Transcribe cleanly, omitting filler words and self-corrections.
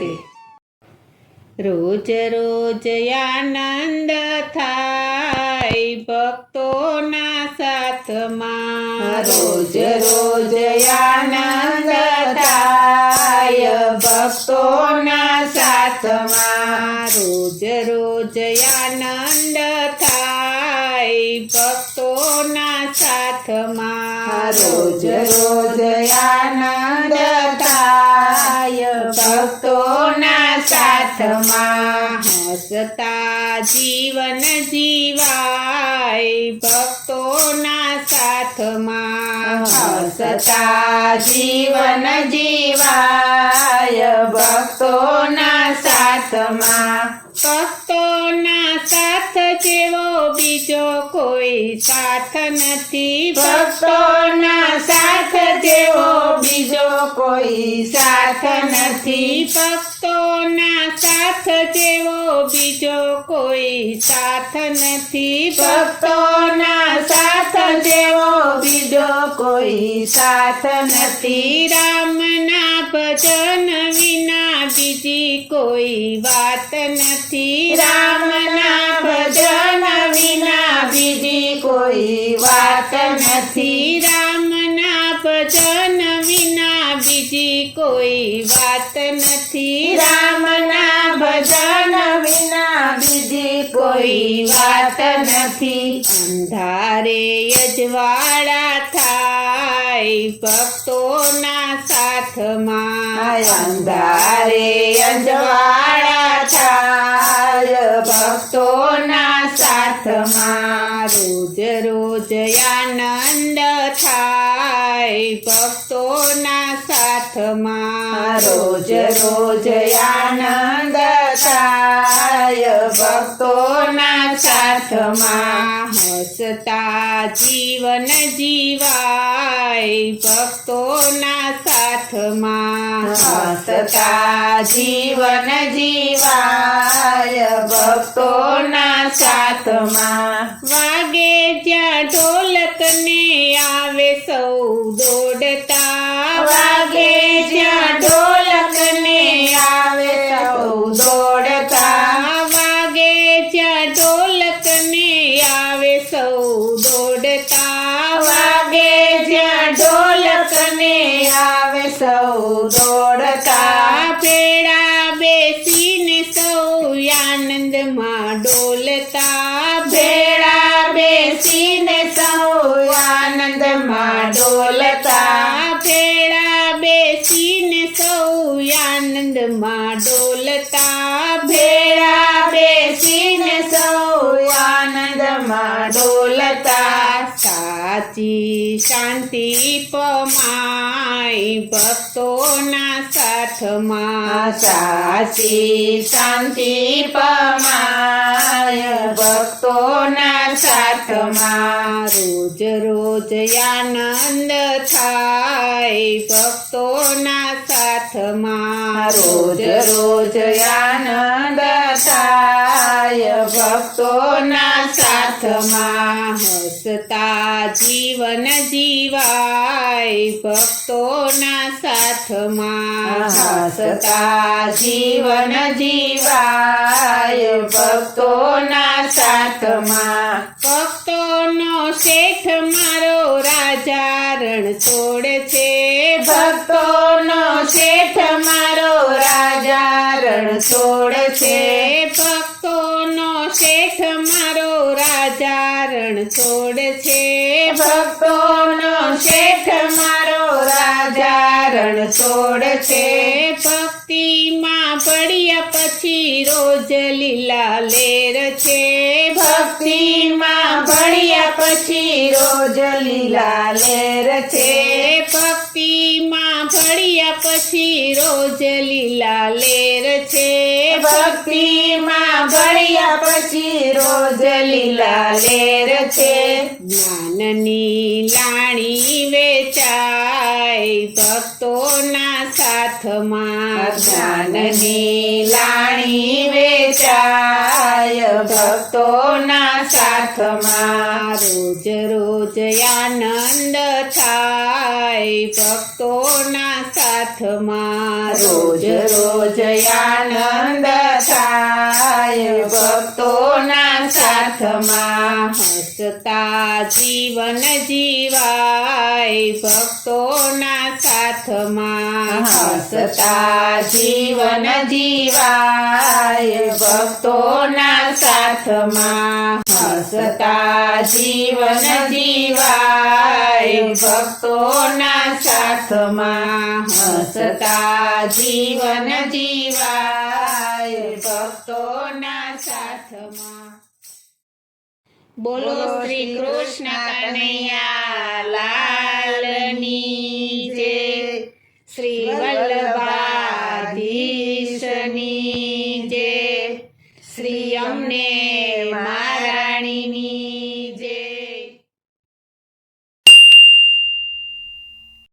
રાધે. રોજ રોજ આનંદ થાય ભક્તોના સાથમાં, રોજ રોજ આનંદ થાય ભક્તોના સાથમાં, રોજ રોજ આનંદ થાય ભક્તોના સાથમાં, રોજ રોજ આનંદ થાય ભક્તોના સાથમાં, હસતા જીવન જીવાય ભક્તોના સાથમાં, હસતા જીવન જીવાય ભક્તોના સાથમાં, ભક્તોના સાથ જેવો બીજો કોઈ સાથ નથી, ભક્તોના સાથ જેવો બીજો કોઈ સાથ નથી, ભક્તોના સાથ જેવો બીજો કોઈ સાથ નથી, ભક્તોના સાથ જેવો બીજો કોઈ સાથ નથી, રામના ભજન વિના બીજી કોઈ વાત નથી, રામના ભજન વિના બીજી કોઈ વાત નથી, રામના ભજન વિના બીજી કોઈ વાત નથી, રામના ભજન વિના બીજી કોઈ વાત નથી, અંધારે અજવાળા થાય ભક્તોના સાથમાં, અંધારે અજવાળા થાય ભક્તોના સાથમાં, રોજ રોજ આનંદ થાય ભક્તોના સાથમાં, રોજ રોજ આનંદ થાય ભક્તોના સાથમાં, હસતા જીવન જીવાય ભક્તોના સાથમાં, હસતા જીવન જીવાય ભક્તોના સાથમાં, વાગે જ્યાં ઢોલકને આવે સૌ દોડતા, વાગે જ્યાં ઢોલકને આવે સૌ દોડતા, વાગે જ્યાં ઢોલકને આવે સૌ દોડતા, વાગે જ્યાં ઢોલકને આવે સૌ દોડતા, ભેળા બેસીને સૌ આનંદમાં ડોલતા, ભેળા બેસીને સૌ આનંદમાં ડોલતા, ભેળા બેસીને સૌ આનંદમાં ડોલતા, ભેળા બેસીને સૌ આનંદમાં ડોલતા, સાચી શાંતિ પમાય ભક્તોના સાથમાં, સાચી શાંતિ પમાય ભક્તોના સાથમાં, રોજ રોજ આનંદ થાય ભક્તોના સાથમાં, રોજ રોજ આનંદ થાય ભક્તોના સાથમાં, હસતા જીવન જીવાય ભક્તોના સાથમાં, હસતા જીવન જીવાય ભક્તોના સાથમાં, ભક્તોનો શેઠ મારો રાજા રણ છોડ છે, ભક્તોનો શેઠ મારો રાજા રણ છોડ છે, ભક્તોનો શેઠ મારો રાજા રણ છોડ છે, ભક્તોનો શેઠ મારો રાજા રણ છોડ છે, ભક્તિમાં પડ્યા પછી રોજ લીલા લેર છે, ભક્તિમાં ભળ્યા પછી રોજ લીલા લેર છે, ભક્તિમાં પડ્યા પછી રોજ લીલા લેર છે, ભક્તિમાં ભળ્યા પછી રોજ લીલા લેર છે, જ્ઞાનની લાણી વેચાય ભક્તોના સાથમાં, જ્ઞાનની લાણી વેચાય ભક્તોના સાથમાં, રોજ રોજ આનંદ થાય ભક્તોના સાથમાં, રોજ રોજ જીવન જીવાય ભક્તોના સાથમાં હસતા જીવન જીવાય ભક્તોના સાથમાં હસતા જીવન જીવાય ભક્તોના સાથમાં હસતા જીવન જીવાય ભક્તોના સાથમાં બોલો શ્રી કૃષ્ણ કનૈયા લાલની જય શ્રી વલ્લભાધીશની જય શ્રી અમને